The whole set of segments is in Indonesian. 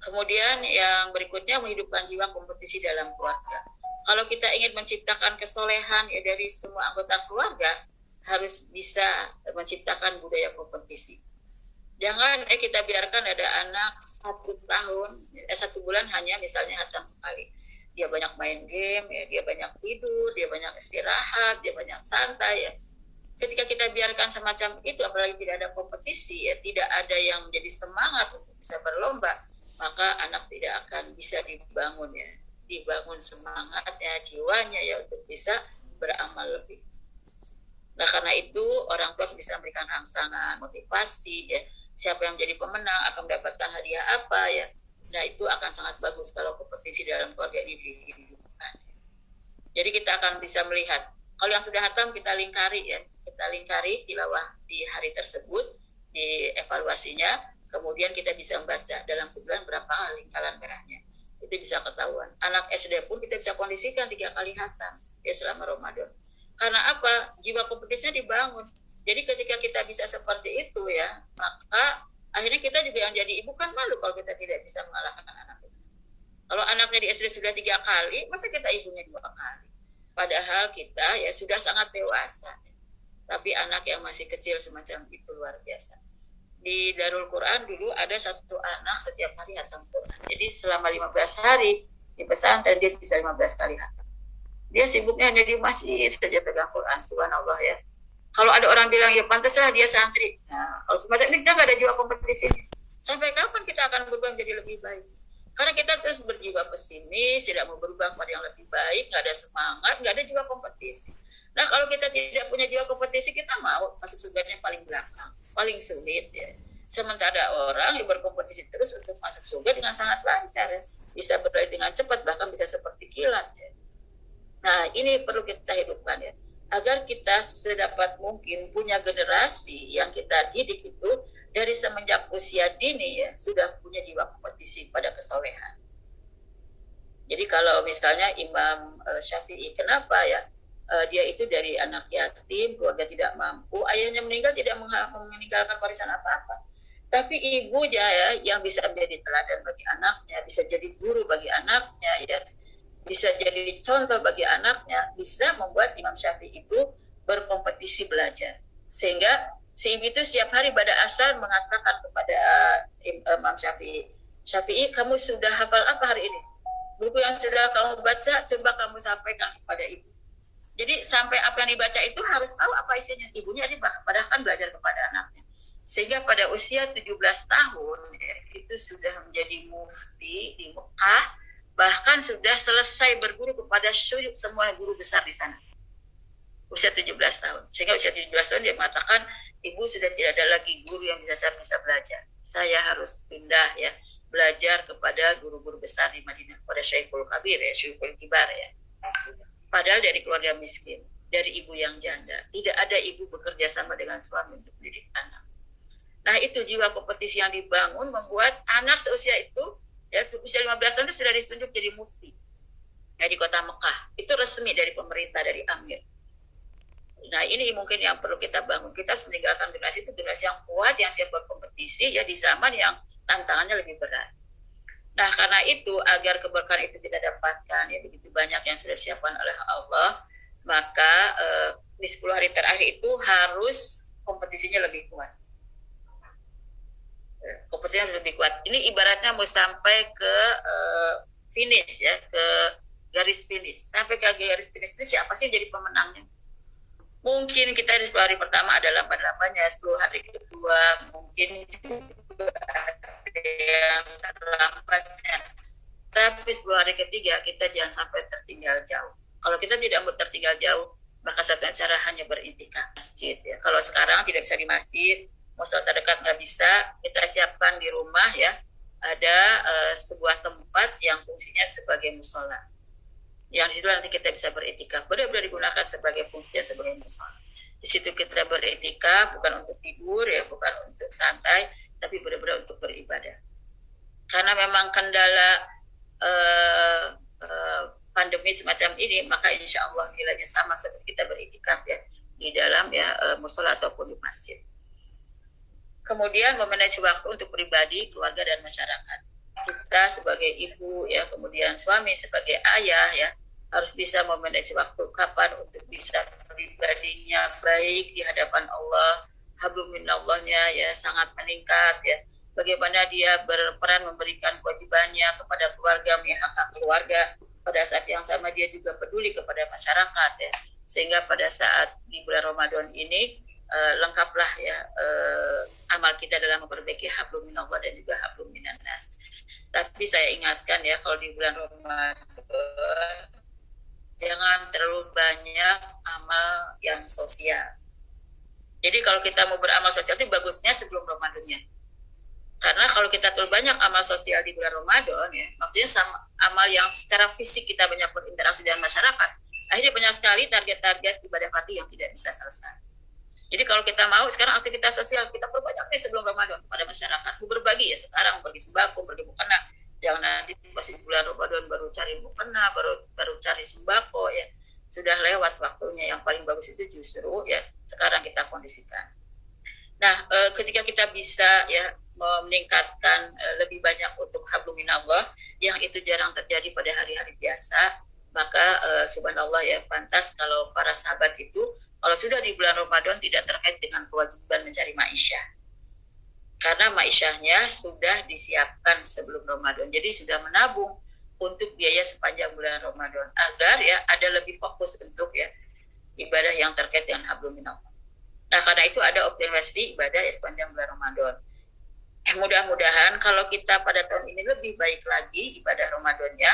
Kemudian yang berikutnya menghidupkan jiwa kompetisi dalam keluarga. Kalau kita ingin menciptakan kesolehan ya dari semua anggota keluarga, harus bisa menciptakan budaya kompetisi. Jangan kita biarkan ada anak 1 bulan hanya misalnya hatam sekali. Dia banyak main game, ya, dia banyak tidur, dia banyak istirahat, dia banyak santai. Ya. Ketika kita biarkan semacam itu, apalagi tidak ada kompetisi, ya, tidak ada yang menjadi semangat untuk bisa berlomba, maka anak tidak akan bisa dibangun ya, dibangun semangatnya, jiwanya ya untuk bisa beramal lebih. Nah karena itu orang tua bisa memberikan rangsangan, motivasi ya, siapa yang menjadi pemenang akan mendapatkan hadiah apa ya. Nah itu akan sangat bagus kalau kompetisi dalam keluarga ini dihidupkan. Jadi kita akan bisa melihat, kalau yang sudah hatam kita lingkari ya, kita lingkari tilawah di hari tersebut, di evaluasinya. Kemudian kita bisa membaca dalam sebulan berapa lingkaran merahnya. Itu bisa ketahuan. Anak SD pun kita bisa kondisikan 3 kali hatam ya selama Ramadan. Karena apa? Jiwa kompetisinya dibangun. Jadi ketika kita bisa seperti itu ya, maka akhirnya kita juga yang jadi ibu kan malu kalau kita tidak bisa mengalahkan anak kita. Kalau anaknya di SD sudah 3 kali, masa kita ibunya 2 kali? Padahal kita ya sudah sangat dewasa. Tapi anak yang masih kecil semacam itu luar biasa. Di Darul Quran dulu ada 1 anak setiap hari hatam Quran. Jadi selama 15 hari di pesantren dia bisa 15 kali hatam. Dia sibuknya hanya di masjid saja pegang Quran, subhanallah ya. Kalau ada orang bilang ya pantaslah dia santri. Nah, kalau semacam ini kita nggak ada jiwa kompetisi. Sampai kapan kita akan berubah menjadi lebih baik? Karena kita terus berjiwa pesimis, tidak mau berubah pada yang lebih baik, nggak ada semangat, nggak ada jiwa kompetisi. Nah kalau kita tidak punya jiwa kompetisi, kita mau masuk surganya paling belakang, paling sulit ya. Sementara orang yang berkompetisi terus untuk masuk surga dengan sangat lancar ya. Bisa berlari dengan cepat, bahkan bisa seperti kilat ya. Nah ini perlu kita hidupkan ya, agar kita sedapat mungkin punya generasi yang kita didik itu dari semenjak usia dini ya, sudah punya jiwa kompetisi pada kesolehan. Jadi kalau misalnya Imam Syafi'i, kenapa ya? Dia itu dari anak yatim, keluarga tidak mampu, ayahnya meninggal tidak meninggalkan warisan apa-apa. Tapi ibunya ya yang bisa menjadi teladan bagi anaknya, bisa jadi guru bagi anaknya, ya, bisa jadi contoh bagi anaknya, bisa membuat Imam Syafi'i itu berkompetisi belajar. Sehingga si ibu itu setiap hari pada asar mengatakan kepada Imam Syafi'i, Syafi'i kamu sudah hafal apa hari ini? Buku yang sudah kamu baca, coba kamu sampaikan kepada ibu. Jadi sampai apa yang dibaca itu harus tahu apa isinya. Ibunya ini padahal kan belajar kepada anaknya. Sehingga pada usia 17 tahun ya, itu sudah menjadi mufti di Mekah, bahkan sudah selesai berguru kepada semua guru besar di sana. Usia 17 tahun. Sehingga usia 17 tahun dia mengatakan, ibu sudah tidak ada lagi guru yang bisa belajar. Saya harus pindah ya, belajar kepada guru-guru besar di Madinah, kepada Syekhul Kabir ya, Syekhul Kibar ya. Padahal dari keluarga miskin, dari ibu yang janda, tidak ada ibu bekerja sama dengan suami untuk mendidik anak. Nah itu jiwa kompetisi yang dibangun membuat anak seusia itu, ya usia 15 tahun itu sudah ditunjuk jadi mufti ya, di kota Mekah. Itu resmi dari pemerintah, dari Amir. Nah ini mungkin yang perlu kita bangun. Kita harus meninggalkan generasi itu, generasi yang kuat, yang siap berkompetisi ya di zaman yang tantangannya lebih berat. Nah karena itu agar keberkahan itu kita dapatkan ya, begitu banyak yang sudah disiapkan oleh Allah, maka di 10 hari terakhir itu harus kompetisinya lebih kuat. Kompetisinya lebih kuat. Ini ibaratnya mau sampai ke finish ya, ke garis finish. Sampai ke garis finish itu siapa sih jadi pemenangnya? Mungkin kita di 10 hari pertama ada lambat-lambatnya, 10 hari kedua mungkin ada yang terlambatnya. Tapi 10 hari ketiga kita jangan sampai tertinggal jauh. Kalau kita tidak mau tertinggal jauh, maka satu cara hanya berintikaf masjid ya. Kalau sekarang tidak bisa di masjid, musola terdekat nggak bisa, kita siapkan di rumah ya. Ada sebuah tempat yang fungsinya sebagai musola. Yang di situ nanti kita bisa beritikaf, benar-benar digunakan sebagai fungsinya sebagai musola. Di situ kita beritikaf bukan untuk tidur ya, bukan untuk santai, tapi benar-benar untuk beribadah. Karena memang kendala pandemi semacam ini, maka insya Allah nilainya sama seperti kita beritikaf ya di dalam ya musola ataupun di masjid. Kemudian memanage waktu untuk pribadi, keluarga dan masyarakat. kita sebagai ibu ya, kemudian suami sebagai ayah ya, harus bisa memanage waktu kapan untuk bisa pribadinya baik di hadapan Allah, hablum minallahnya ya sangat meningkat ya. Bagaimana dia berperan memberikan kewajibannya kepada keluarga, hak keluarga, pada saat yang sama dia juga peduli kepada masyarakat ya. Sehingga pada saat di bulan Ramadan ini lengkaplah ya amal kita dalam memperbaiki hablum minallah dan juga hablum minannas. Tapi saya ingatkan ya, kalau di bulan Ramadan jangan terlalu banyak amal yang sosial. Jadi kalau kita mau beramal sosial itu bagusnya sebelum Ramadannya. Karena kalau kita terlalu banyak amal sosial di bulan Ramadan ya, maksudnya sama amal yang secara fisik kita banyak berinteraksi dengan masyarakat, akhirnya banyak sekali target-target ibadah fardhu yang tidak bisa selesai. Jadi kalau kita mau sekarang aktivitas sosial kita perbanyak nih sebelum Ramadan pada masyarakat, berbagi ya sekarang, bagi sembako, bagi mukena. Jangan nanti masih bulan Ramadan baru cari mukena, baru cari sembako ya. Sudah lewat waktunya. Yang paling bagus itu justru ya sekarang kita kondisikan. Nah, ketika kita bisa ya meningkatkan lebih banyak untuk hablum minallah yang itu jarang terjadi pada hari-hari biasa, maka subhanallah ya pantas kalau para sahabat itu kalau sudah di bulan Ramadan tidak terkait dengan kewajiban mencari ma'isyah. Karena ma'isyahnya sudah disiapkan sebelum Ramadan. Jadi sudah menabung untuk biaya sepanjang bulan Ramadan agar ya ada lebih fokus untuk ya ibadah yang terkait dengan hablum minallah. Nah, karena itu ada optimalisasi ibadah ya sepanjang bulan Ramadan. Mudah-mudahan kalau kita pada tahun ini lebih baik lagi ibadah Ramadannya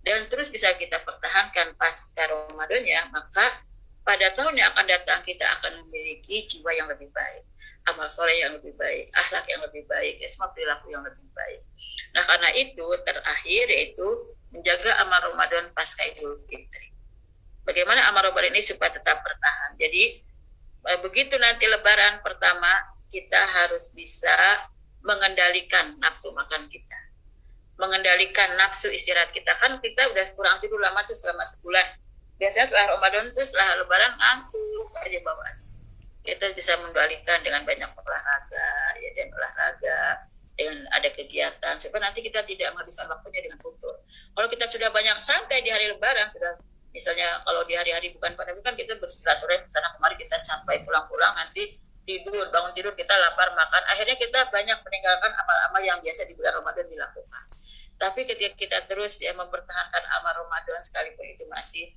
dan terus bisa kita pertahankan pasca Ramadannya, maka pada tahun yang akan datang kita akan memiliki jiwa yang lebih baik, amal soleh yang lebih baik, akhlak yang lebih baik, semua perilaku yang lebih baik. Nah, karena itu terakhir yaitu menjaga amal Ramadan pasca Idul Fitri. Bagaimana amal Ramadan ini supaya tetap bertahan? Jadi begitu nanti Lebaran pertama kita harus bisa mengendalikan nafsu makan kita, mengendalikan nafsu istirahat kita. Kan kita udah kurang tidur lama tuh selama sebulan. Biasanya setelah Ramadan itu setelah Lebaran ngantuk aja bawaan. Kita bisa mengendalikan dengan banyak olahraga ya, dan olahraga dengan ada kegiatan supaya nanti kita tidak menghabiskan waktunya dengan futur. Kalau kita sudah banyak santai di hari Lebaran, sudah misalnya kalau di hari-hari bukan pandemi kan kita bersilaturahmi sana kemari, kita capai pulang-pulang nanti tidur, bangun tidur kita lapar makan, akhirnya kita banyak meninggalkan amal-amal yang biasa di bulan Ramadan dilakukan. Tapi ketika kita terus ya mempertahankan amal Ramadan sekalipun itu masih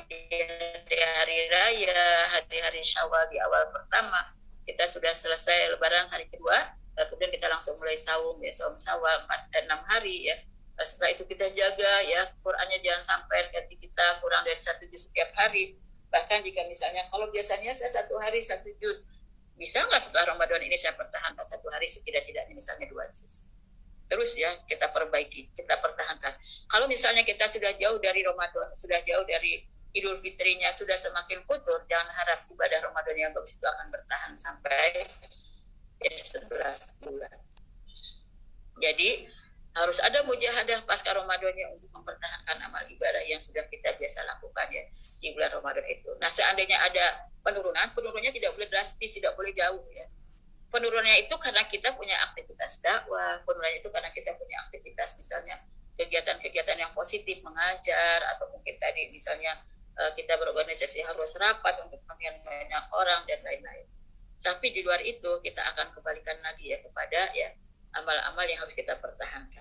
di hari raya, hari-hari Syawal di awal pertama, kita sudah selesai Lebaran hari kedua, kemudian kita langsung mulai saum ya, saum Syawal 4 dan 6 hari ya. Setelah itu kita jaga ya Qurannya jangan sampai nanti kita kurang dari 1 juz setiap hari. Bahkan jika misalnya kalau biasanya saya 1 hari 1 juz, bisa nggak setelah Ramadan ini saya pertahankan 1 hari setidak-tidaknya misalnya 2 juz. Terus ya kita perbaiki, kita pertahankan. Kalau misalnya kita sudah jauh dari Ramadan, sudah jauh dari Idul Fitrinya, sudah semakin futur, jangan harap ibadah Ramadan yang bagus itu akan bertahan sampai 11 bulan. Jadi harus ada mujahadah pasca Ramadannya untuk mempertahankan amal ibadah yang sudah kita biasa lakukan ya di bulan Ramadan itu. Nah, seandainya ada penurunannya tidak boleh drastis, tidak boleh jauh ya. Penurunannya itu karena kita punya aktivitas dakwah, penurunannya itu karena kita punya aktivitas misalnya kegiatan-kegiatan yang positif, mengajar, atau mungkin tadi misalnya kita berorganisasi harus rapat untuk kepentingan banyak orang dan lain-lain. Tapi di luar itu kita akan kembalikan lagi ya kepada ya amal-amal yang harus kita pertahankan.